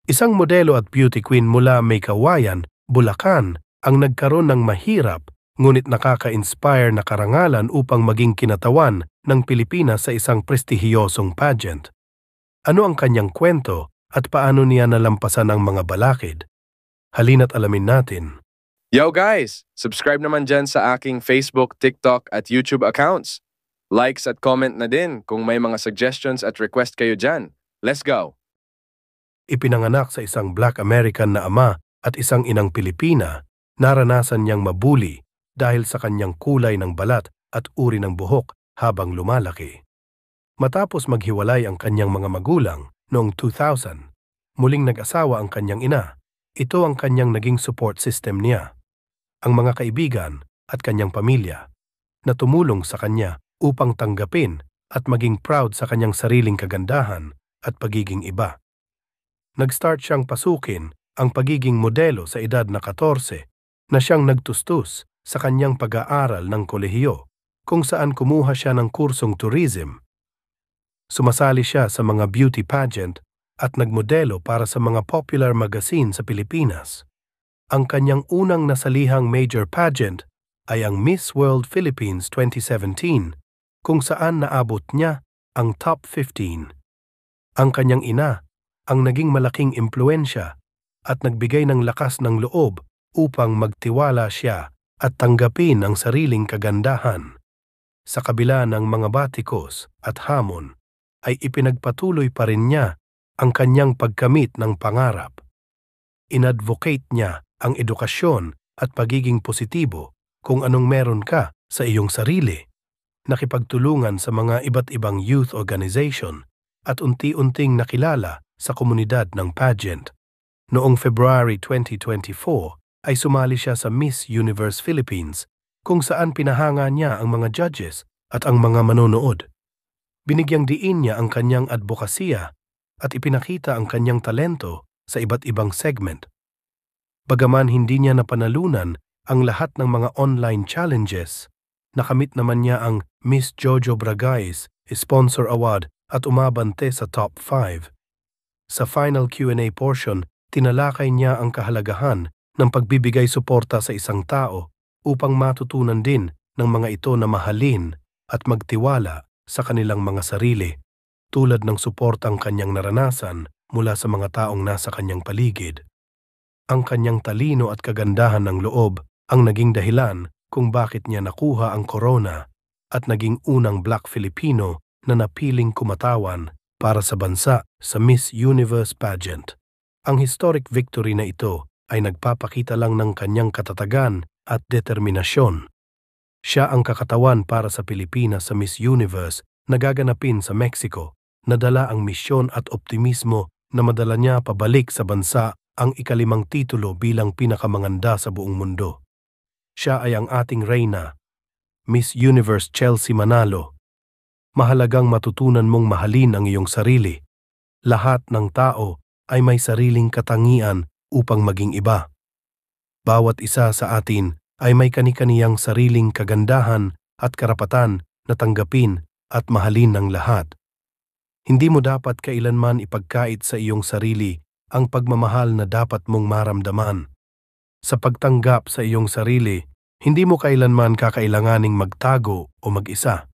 Isang modelo at beauty queen mula Maykawayan, Bulacan, ang nagkaroon ng mahirap ngunit nakaka-inspire na karangalan upang maging kinatawan ng Pilipinas sa isang prestihiyosong pageant. Ano ang kanyang kwento at paano niya nalampasan ang mga balakid? Halina't alamin natin. Yo guys! Subscribe naman dyan sa aking Facebook, TikTok at YouTube accounts. Likes at comment na din kung may mga suggestions at request kayo dyan. Let's go! Ipinanganak sa isang Black American na ama at isang inang Pilipina, naranasan niyang mabuli dahil sa kanyang kulay ng balat at uri ng buhok habang lumalaki. Matapos maghiwalay ang kanyang mga magulang noong 2000, muling nag-asawa ang kanyang ina. Ito ang kanyang naging support system niya. Ang mga kaibigan at kanyang pamilya na tumulong sa kanya upang tanggapin at maging proud sa kanyang sariling kagandahan at pagiging iba. Nag-start siyang pasukin ang pagiging modelo sa edad na 14 na siyang nagtustus sa kanyang pag-aaral ng kolehiyo kung saan kumuha siya ng kursong tourism. Sumasali siya sa mga beauty pageant at nagmodelo para sa mga popular magazine sa Pilipinas. Ang kanyang unang nasalihang major pageant ay ang Miss World Philippines 2017 kung saan naabot niya ang top 15. Ang kanyang ina ang naging malaking impluwensya at nagbigay ng lakas ng loob upang magtiwala siya at tanggapin ang sariling kagandahan. Sa kabila ng mga batikos at hamon, ay ipinagpatuloy pa rin niya ang kanyang pagkamit ng pangarap. Inadvocate niya ang edukasyon at pagiging positibo kung anong meron ka sa iyong sarili. Nakipagtulungan sa mga iba't ibang youth organization at unti-unting nakilala sa komunidad ng pageant. Noong February 2024 ay sumali siya sa Miss Universe Philippines kung saan pinahanga niya ang mga judges at ang mga manonood. Binigyang diin niya ang kanyang advokasya at ipinakita ang kanyang talento sa iba't ibang segment. Bagaman hindi niya napanalunan ang lahat ng mga online challenges, nakamit naman niya ang Miss Jojo Bragais Sponsor Award at umabante sa top 5. Sa final Q&A portion, tinalakay niya ang kahalagahan ng pagbibigay suporta sa isang tao upang matutunan din ng mga ito na mahalin at magtiwala sa kanilang mga sarili, tulad ng suportang kanyang naranasan mula sa mga taong nasa kanyang paligid. Ang kanyang talino at kagandahan ng loob ang naging dahilan kung bakit niya nakuha ang corona at naging unang Black Filipino na napiling kumatawan para sa bansa sa Miss Universe pageant. Ang historic victory na ito ay nagpapakita lang ng kanyang katatagan at determinasyon. Siya ang kakatawan para sa Pilipinas sa Miss Universe na gaganapin sa Mexico, nadala ang misyon at optimismo na madala niya pabalik sa bansa ang ika-5 titulo bilang pinakamaganda sa buong mundo. Siya ay ang ating reyna, Miss Universe Chelsea Manalo. Mahalagang matutunan mong mahalin ang iyong sarili. Lahat ng tao ay may sariling katangian upang maging iba. Bawat isa sa atin ay may kani-kaniyang sariling kagandahan at karapatan na tanggapin at mahalin ng lahat. Hindi mo dapat kailanman ipagkait sa iyong sarili ang pagmamahal na dapat mong maramdaman. Sa pagtanggap sa iyong sarili, hindi mo kailanman kakailanganing magtago o mag-isa.